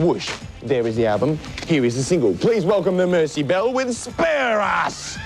Whoosh. There is the album. Here is the single. Please welcome the Mercy Bell with Spare Us.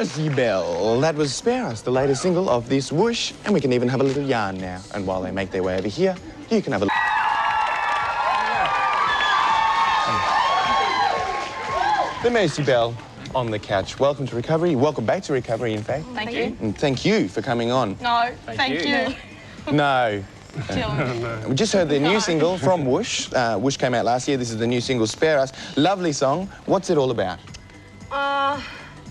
Mercy Bell. That was Spare Us, the latest single of this Whoosh, and we can even have a little yarn now. And while they make their way over here, you can have a The Mercy Bell on the couch. Welcome to Recovery. Welcome back to Recovery, in fact. Thank you. And thank you for coming on. No, thank you. No. Dylan. We just heard their new single from Whoosh. Whoosh came out last year. This is the new single, Spare Us. Lovely song. What's it all about?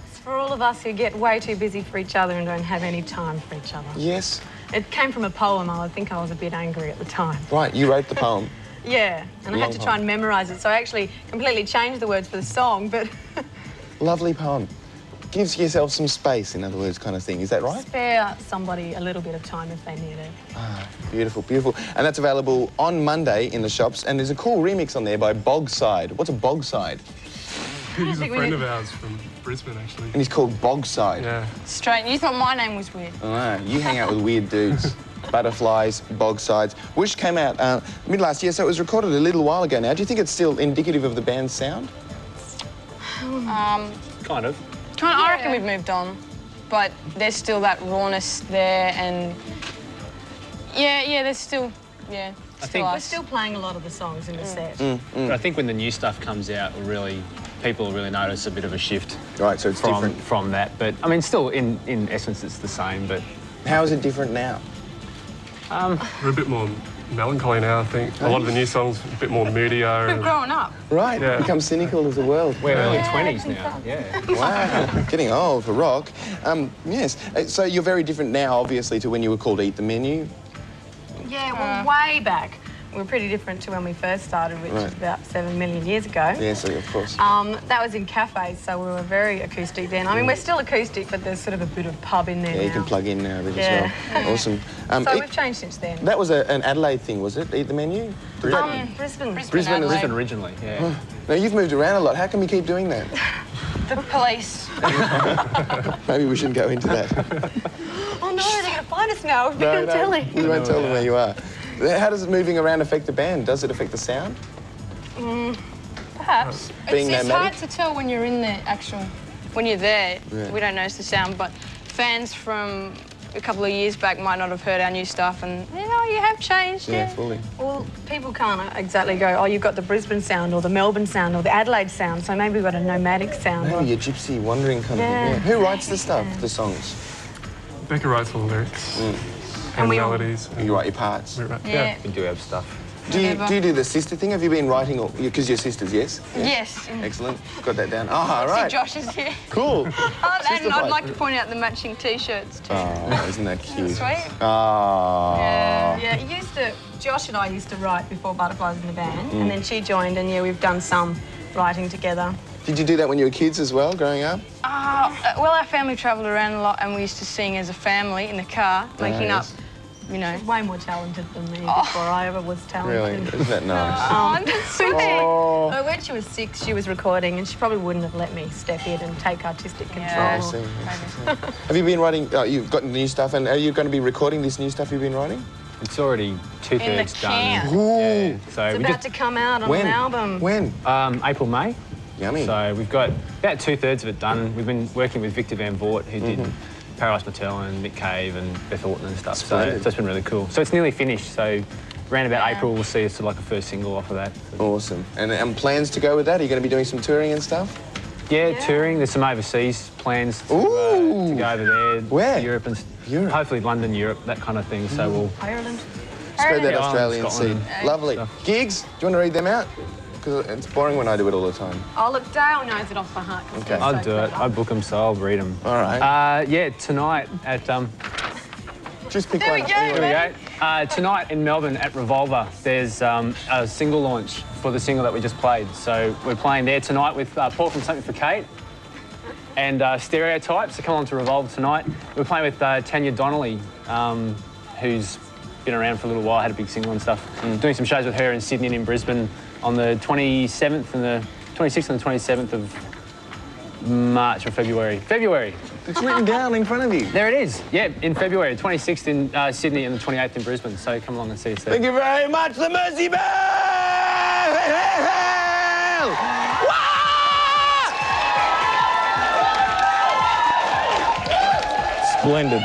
It's for all of us who get way too busy for each other and don't have any time for each other. Yes. It came from a poem. I think I was a bit angry at the time. Right, you wrote the poem. Yeah, and I had to try and memorise it, so I actually completely changed the words for the song, but... Lovely poem. Gives yourself some space, in other words, kind of thing. Is that right? Spare somebody a little bit of time if they need it. Ah, beautiful, beautiful. And that's available on Monday in the shops. And there's a cool remix on there by Bogside. What's a Bogside? He's a friend of ours from Brisbane, actually. And he's called Bogside. Yeah. Straight. You thought my name was weird. Ah, you hang out with weird dudes. Butterflies, Bogsides. Wish came out mid last year, so it was recorded a little while ago now. Do you think it's still indicative of the band's sound? Kind of. I reckon we've moved on, but there's still that rawness there, and yeah, there's still, I still think We're us. still playing a lot of the songs in the set. But I think when the new stuff comes out, people will really notice a bit of a shift Right, so it's different. from that. But I mean, still in essence, it's the same. But How is it different now? We're a bit more melancholy now, I think. A lot of the new songs a bit more moodier. We've And grown up. Right, Yeah. become cynical as the world. we're early Yeah, 20s I think now. so. Yeah. Wow, getting old for rock. Yes, so you're very different now, obviously, to when you were called Eat the Menu. Yeah, well, way back. We were pretty different to when we first started, which Right. was about 7 million years ago. Yeah, so of course. That was in cafes, so we were very acoustic then. I mean, we're still acoustic, but there's sort of a bit of pub in there Yeah, now. you can plug in now a bit Yeah. as well. Awesome. So Eat- we've changed since then. that was an Adelaide thing, was it? Eat the Menu? Brisbane. Brisbane Adelaide. Brisbane originally, yeah. Now, you've moved around a lot. How can we keep doing that? The police. Maybe we shouldn't go into that. Oh no, they're going to find us now. We've been on telly. We won't tell them where you are. How does moving around affect the band? Does it affect the sound? Perhaps. Being it's nomadic? hard to tell when you're in the when you're there. Yeah. We don't notice the sound, but fans from a couple of years back might not have heard our new stuff, and you have changed. Yeah, Yeah. fully. Well, people can't exactly go, oh, you've got the Brisbane sound or the Melbourne sound or the Adelaide sound, so maybe we've got a nomadic sound. Maybe a gypsy wandering kind of Yeah. thing. Yeah. Who writes the stuff, the songs? Becca writes all the lyrics and we all- melodies. You write your parts. We write- Yeah. We do have stuff. Do you Whatever. do the sister thing? Have you been writing? Because you're sisters, yes? Yes. Excellent. Got that down. Ah, See, right. Josh is here. Cool. Oh, and Sister I'd fight. like to point out the matching T-shirts too. Oh, isn't that cute? Sweet. Ah. Yeah. Yeah, Josh and I used to write before Butterflies in the band, and then she joined, and yeah, we've done some writing together. Did you do that when you were kids as well, growing up? Well, our family travelled around a lot, and we used to sing as a family in the car, making up, yes. Way more talented than me before I ever was Really? talented. Isn't that nice? Oh, that's sweet. Oh. So when she was 6, she was recording, and she probably wouldn't have let me step in and take artistic control. Yeah. I see. Have you been writing? You've got new stuff, and are you going to be recording this new stuff you've been writing? It's already two-thirds can. done. Ooh. Yeah. So It's we about just to come out on When? an album. When? April, May. Yummy. So we've got about two-thirds of it done. We've been working with Victor Van Voort, who did Paradise Motel and Nick Cave and Beth Orton and stuff. So Splendid. it's been really cool. So it's nearly finished. So around about April, we'll see us like a first single off of that. Awesome. And plans to go with that? Are you going to be doing some touring and stuff? Yeah, touring. There's some overseas plans to Ooh. go over there. Where? Europe and Europe. hopefully London, Europe, that kind of thing. So we'll. Ireland. Spread that Yeah, Australian Scotland. seed. Lovely. Stuff. Gigs? Do you want to read them out? Because it's boring when I do it all the time. Oh, look, Dale knows it off by heart. 'cause Okay. he's I'll so do it. clever. I book them, so I'll read them. All right. Yeah, tonight at Just pick There one. we go. Here we go. Tonight in Melbourne at Revolver, there's a single launch for the single that we just played. So we're playing there tonight with Paul from Something for Kate and Stereotype. So come on to Revolver tonight. We're playing with Tanya Donnelly, who's been around for a little while, had a big single and stuff. Doing some shows with her in Sydney and in Brisbane on the 27th and the 26th and the 27th of March or February. February. It's written down in front of you. There it is. Yeah, in February, 26th in Sydney and the 28th in Brisbane. So come along and see us there. Thank you very much, the Mercy Bell! Splendid.